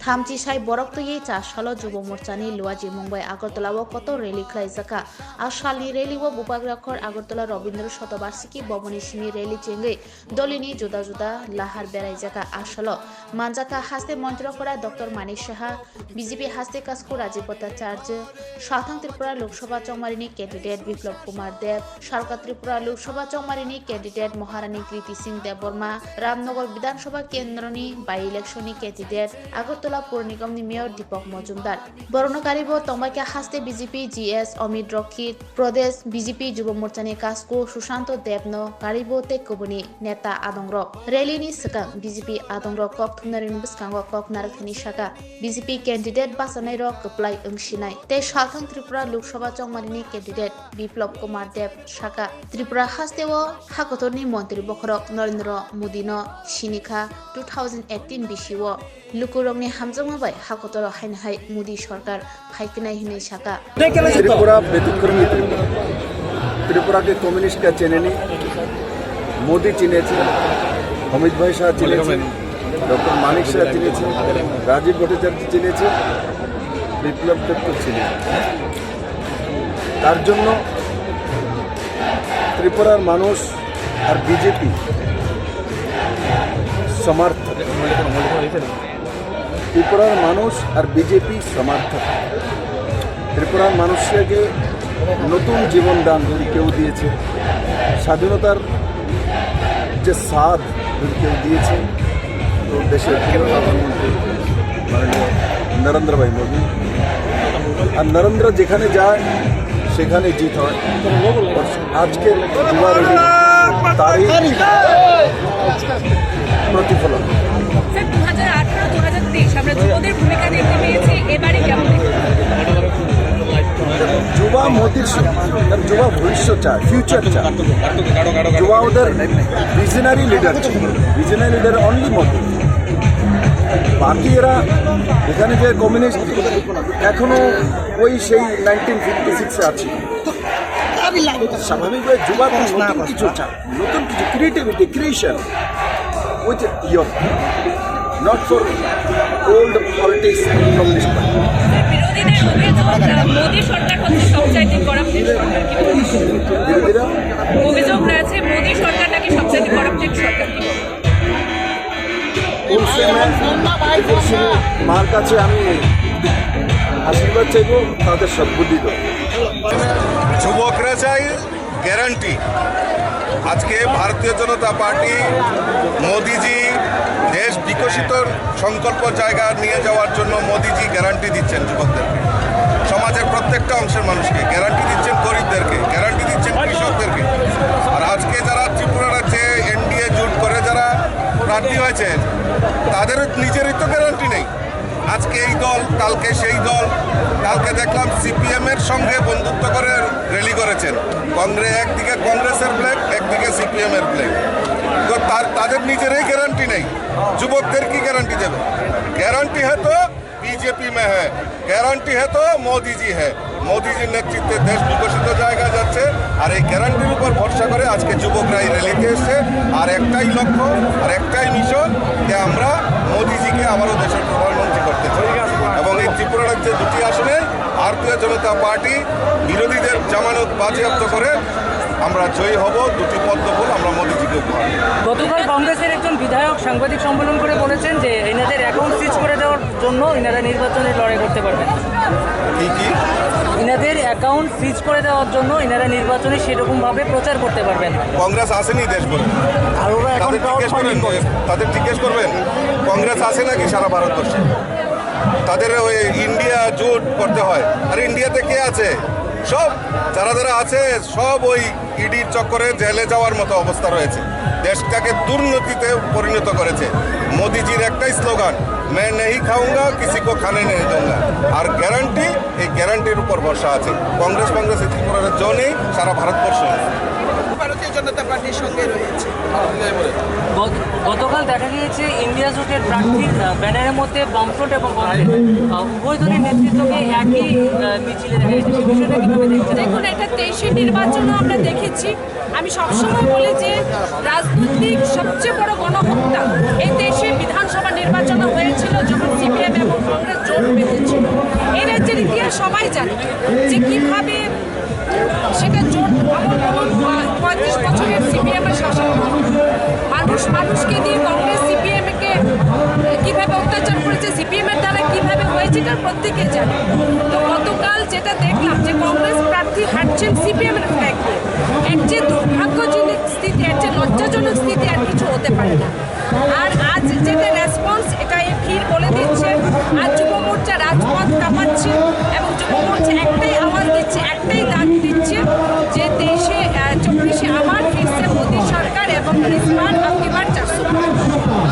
थामथि साइ बरक्तयै चासल जुब मोर्चानि लुवाजी मुंबाइ आगरतलाव कत रेली खालायजाका आसालनि रेलीव बुपाग्राखर आगरतला रवीन्द्र शतबार्षिकी भवनि सिंनि रेली चेंगै दलिनि जुदा जुदा लाहार बेरायजाका आसाल मानजाका हास्ते मन्त्रीफोरा डॉक्टर मानिक साहा बीजेपी हास्ते कास्कु राजीव भट्टाचार्य साथां त्रिपुरा लोकसभा चौमारिनि कैंडिडेट बिप्लब कुमार देव सारका त्रिपुरा लोकसभा चौमारिनि कैंडिडेट महारानी कृति सिंह देवबर्मा रामनगर विधानसभा केन्द्रनि बाई इलेक्शननि कैंडिडेट आगरतला पौर निगमनि मेयर दीपक मजुमदार बरनकारिबो तंबाइका हास्ते बीजेपी जीएस अमित रक्षित प्रदेश बीजेपी युव मोर्चानि कास्कु सुशांत देवनो कारिबो तेकुबुनि नेता आदंग्र रेलीनि सिगां बीजेपी आदंग्र कक थुनारिनि बिस्कांगो कक नारखनि शाखा बीजेपी कैंडिडेट बासानाय र कप्लाय ओंसिनाय ते साथां त्रिपुरा लोकसभा चौमारिनि कैंडिडेट बिप्लब कुमार देव शाखा त्रिपुरा हास्तेव हाकतरनि मन्त्री बखरक नरेंद्र मोदीनो सिनिखा 2018 बिसिव लुकुरंनि हामजोंबाय हाकतर हायनाहाय मोदी सरकार फाइकनाय हिनै शाखा त्रिपुरा व्यतिक्रमी त्रिपुरा के कम्युनिस्ट का चेनेनी मोदी चिने अमित भाई शाह चिने डॉक्टर मानिक शाह चिने राजीव भट्टाचार्य चिने বিপ্লব দত্ত ছিলেন তার জন্য ত্রিপুরার মানুষ আর বিজেপি সমর্থক ত্রিপুরার মানুষ আর বিজেপি সমর্থক ত্রিপুরার মানুষকে নতুন জীবন দান যদি কেউ দিয়েছে স্বাধীনতার যে স্বাদ যদি কেউ দিয়েছে তো দেশের প্রধানমন্ত্রী মাননীয় नरेंद्र भाई मोदी और नरेंद्र जेखाने जाए सेखाने जीत है और आज के युवा रैली तारीख प्रतिफलन युवा मोदी युवा भविष्य चाय फ्यूचर चाय युवा उधर विजनरी लीडर ओनली मोदी बाकी एरा এখানে যে কমিউনিস্ট এখনো ওই সেই 1956 আছে স্বাভাবিকভাবে যুবা নতুন কিছু চায় নতুন কিছু creativity creation with young not for old politics communist বিরোধীরা অভিযোগ রয়েছে মোদী সরকার নাকি সবচেয়ে করাপ্টেড সরকার মার কাছে আমি আশীর্বাদ চাইব তাদের সদ্বুদ্ধি যুবকরা চাই গ্যারান্টি আজকে ভারতীয় জনতা পার্টি মোদিজি দেশ বিকশিত সংকল্প জায়গা নিয়ে যাওয়ার জন্য মোদিজি গ্যারান্টি দিচ্ছেন যুবকদেরকে সমাজের প্রত্যেকটা অংশের মানুষকে গ্যারান্টি দিচ্ছেন গরিবদেরকে গ্যারান্টি দিচ্ছেন কৃষকদেরকে আর আজকে যারা ত্রিপুরা রাজ্যে এনডিএ জোট করে যারা প্রার্থী হয়েছেন তাদের নিজেরই তো গ্যারান্টি নেই আজকে এই দল কালকে সেই দল কালকে দেখলাম সিপিএম এর সঙ্গে বন্ধুত্ব করে র্যালি করেছেন একদিকে কংগ্রেসের ফ্ল্যাগ একদিকে সিপিএম এর ফ্ল্যাগ তো তাদের নিজেরই গ্যারান্টি নেই যুবকদের কি গ্যারান্টি দেবে গ্যারান্টি है तो बीजेपी में है গ্যারান্টি है तो मोदी जी है মোদিজির নেতৃত্বে দেশ বিকশিত জায়গা যাচ্ছে আর এই গ্যারান্টির উপর ভরসা করে আজকে যুবকরা এই র্যালিতে এসছে আর একটাই লক্ষ্য আর একটাই মিশন যে আমরা মোদিজিকে আবারও দেশের প্রধানমন্ত্রী করতে চাই এবং এই ত্রিপুরা রাজ্যে দুটি আসনে ভারতীয় জনতা পার্টি বিরোধীদের জামানত বাজেয়াপ্ত করে আমরা জয়ী হব দুটি পদ্মফুল আমরা মোদিজিকে উপহার গতকাল কংগ্রেসের একজন বিধায়ক সাংবাদিক সম্মেলন করে বলেছেন যে এনাদের অ্যাকাউন্ট সিজ করে দেওয়ার জন্য এনারা নির্বাচনে লড়াই করতে পারবেন কি এনাদের অ্যাকাউন্ট সিজ করে দেওয়ার জন্য এনারা নির্বাচনে সেরকমভাবে প্রচার করতে পারবেন কংগ্রেস আসেনি দেশ করে তাদের জিজ্ঞেস করবেন কংগ্রেস আসে নাকি সারা ভারতবর্ষে তাদের ওই ইন্ডিয়া জোট করতে হয় আর ইন্ডিয়াতে কে আছে সব যারা যারা আছে সব ওই ইডির চক্করে জেলে যাওয়ার মতো অবস্থা রয়েছে দেশটাকে দুর্নীতিতে পরিণত করেছে মোদিজির একটাই স্লোগান मैं नहीं खाऊंगा किसी को खाने नहीं दूंगा আর গ্যারান্টি এই গ্যারান্টির উপর ভরসা আছে কংগ্রেস ত্রিপুরার জন্যই সারা ভারতবর্ষ ভারতীয় জনতা পার্টির সঙ্গে রয়েছে গতকাল দেখা গিয়েছে ইন্ডিয়া জোটের প্রার্থীর ব্যানারের মধ্যে বামফ্রন্ট এবং উভয় দলের নেতৃত্বকে একই মিছিলে দেখা গেছে বিষয়টা কিভাবে দেখছেন দেখুন এটা 23 নির্বাচনও আমরা দেখেছি আমি সবসময় বলি যে রাজনৈতিক সবচেয়ে বড় গণহত্যা এই দেশে বিধানসভা নির্বাচন হয়েছিল যখন সিপিএম এবং জানি যে কীভাবে সেটা জোট আমল বলুন 35 বছরের সিপিএমের শাসন মানুষকে দিয়ে কংগ্রেস সিপিএমকে কীভাবে অত্যাচার করেছে, সিপিএমের দ্বারা কীভাবে হয়েছে এটা প্রত্যেকে জানে। তো গতকাল যেটা দেখলাম যে কংগ্রেস প্রার্থী হাঁটছেন সিপিএমের ফ্ল্যাগ দিয়ে, এর যে দুর্ভাগ্যজনক স্থিতি, এর যে লজ্জাজনক স্থিতি আর কিছু হতে পারে না। আর আজ যেটা রেসপন্স এটা ফির বলে দিচ্ছে, আজ